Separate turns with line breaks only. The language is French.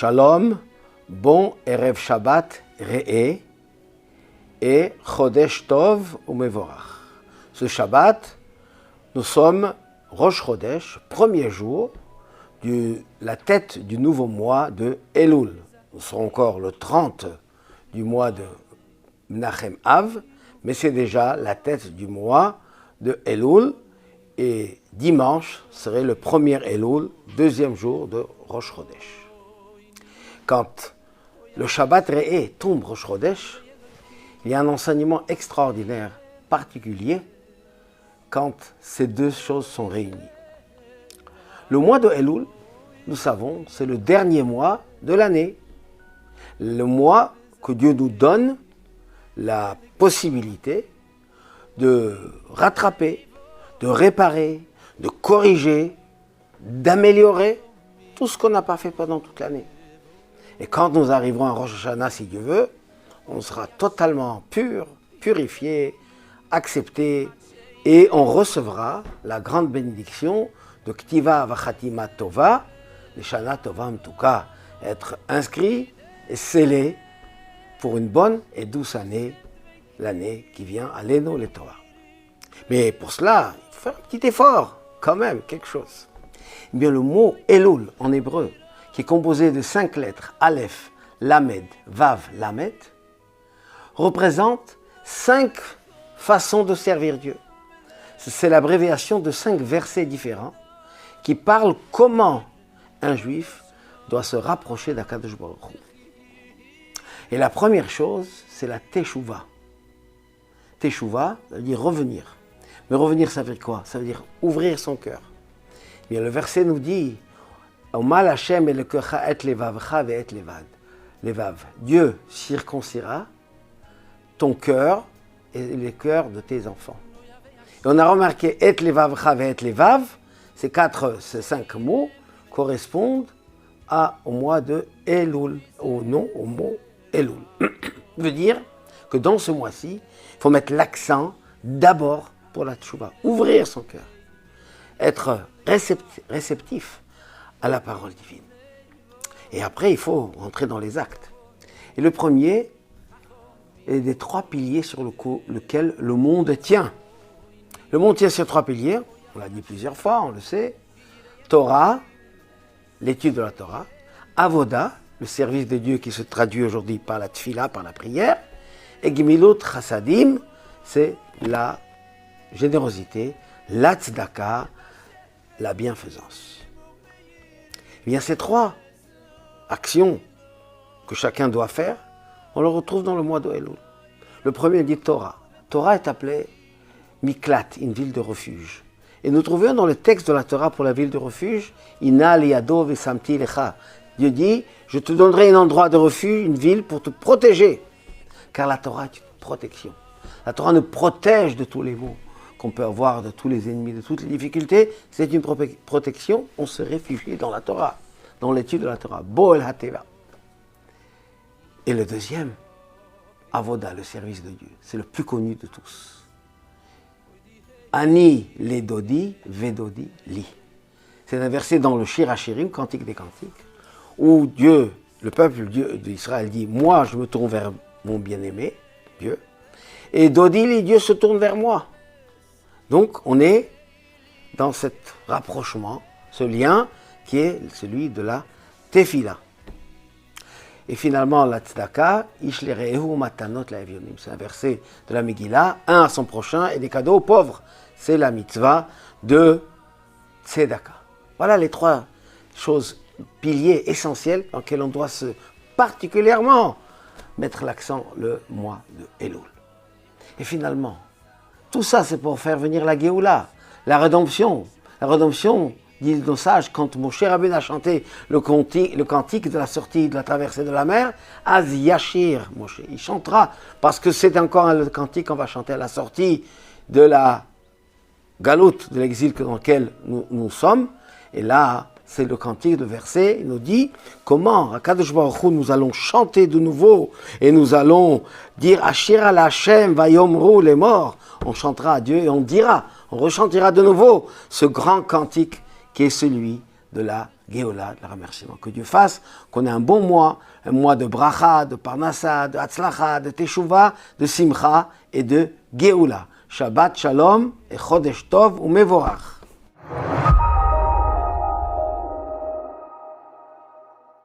Shalom, bon Erev Shabbat Re'eh et Chodesh Tov Umevorach. Ce Shabbat, nous sommes Rosh Chodesh, premier jour de la tête du nouveau mois de Elul. Nous serons encore le 30 du mois de Menachem Av, mais c'est déjà la tête du mois de Elul. Et dimanche serait le premier Elul, deuxième jour de Rosh Chodesh. Quand le Shabbat Re'eh tombe Rosh Chodesh, il y a un enseignement extraordinaire, particulier, quand ces deux choses sont réunies. Le mois de Elul, nous savons, c'est le dernier mois de l'année. Le mois que Dieu nous donne la possibilité de rattraper, de réparer, de corriger, d'améliorer tout ce qu'on n'a pas fait pendant toute l'année. Et quand nous arriverons à Rosh Hashanah, si Dieu veut, on sera totalement pur, purifié, accepté, et on recevra la grande bénédiction de Ktiva Vachatima Tova, les Shana Tova Mtuka, être inscrit et scellé pour une bonne et douce année, l'année qui vient à l'Eno le Torah. Mais pour cela, il faut faire un petit effort, quand même, quelque chose. Eh bien, le mot Elul en hébreu, qui est composé de 5 lettres, Aleph, Lamed, Vav, Lamed, représente 5 façons de servir Dieu. C'est l'abréviation de 5 versets différents qui parlent comment un juif doit se rapprocher d'Akadosh Baruch Hu. Et la première chose, c'est la Teshuvah. Teshuvah, ça veut dire revenir. Mais revenir, ça veut dire quoi? Ça veut dire ouvrir son cœur. Bien, le verset nous dit Omal Hashem elekecha et levavcha ve et levad. Levav. Dieu circoncira ton cœur et les cœurs de tes enfants. Et on a remarqué et levavcha ve et levav, ces 5 mots correspondent au mois de Elul, au mot Elul. Ça veut dire que dans ce mois-ci, il faut mettre l'accent d'abord pour la tchouva, ouvrir son cœur, être réceptif à la parole divine. Et après, il faut rentrer dans les actes. Et le premier est des 3 piliers sur lesquels le monde tient. Le monde tient sur 3 piliers, on l'a dit plusieurs fois, on le sait. Torah, l'étude de la Torah. Avoda, le service de Dieu qui se traduit aujourd'hui par la tfila, par la prière. Et Gemilut Chassadim, c'est la générosité, la tzedaka, la bienfaisance. Eh bien, ces 3 actions que chacun doit faire, on le retrouve dans le mois de Elul. Le premier dit Torah. Torah est appelée Miklat, une ville de refuge. Et nous trouvons dans le texte de la Torah pour la ville de refuge, Ina liado vesamti lecha. Dieu dit, je te donnerai un endroit de refuge, une ville pour te protéger. Car la Torah est une protection. La Torah nous protège de tous les maux qu'on peut avoir, de tous les ennemis, de toutes les difficultés. C'est une protection, on se réfugie dans la Torah, dans l'étude de la Torah. Bo'el hateva. Et le deuxième, Avoda, le service de Dieu. C'est le plus connu de tous. Ani ledodi, vedodi li. C'est un verset dans le Shir HaShirim, Cantique des Cantiques, où Dieu, le peuple d'Israël dit, moi je me tourne vers mon bien-aimé, Dieu, et Dodi li, Dieu se tourne vers moi. Donc on est dans cet rapprochement, ce lien qui est celui de la tefila. Et finalement, la tzedaka, ishlerehu matanot la'evyonim. C'est un verset de la Megillah, un à son prochain et des cadeaux aux pauvres. C'est la mitzvah de tzedaka. Voilà les 3 choses, piliers essentiels dans lesquels on doit particulièrement mettre l'accent le mois de Elul. Et finalement, tout ça c'est pour faire venir la Géoula, la rédemption. La rédemption, disent nos sages, quand Moshe Rabbeinu a chanté le cantique de la sortie de la traversée de la mer, Az Yashir, Moshe, il chantera, parce que c'est encore le cantique qu'on va chanter à la sortie de la galoute, de l'exil dans lequel nous sommes. Et là, c'est le cantique de verset, il nous dit comment, à Kadosh Baruch Hu, nous allons chanter de nouveau, et nous allons dire Ashir al Hashem vayomru les morts. On chantera à Dieu et on dira, on rechantera de nouveau ce grand cantique qui est celui de la Géoula, de la remerciement. Que Dieu fasse qu'on ait un bon mois, un mois de bracha, de parnassa, de hatzlacha, de teshuva, de simcha et de Géoula. Shabbat shalom et chodesh tov ou mevorach.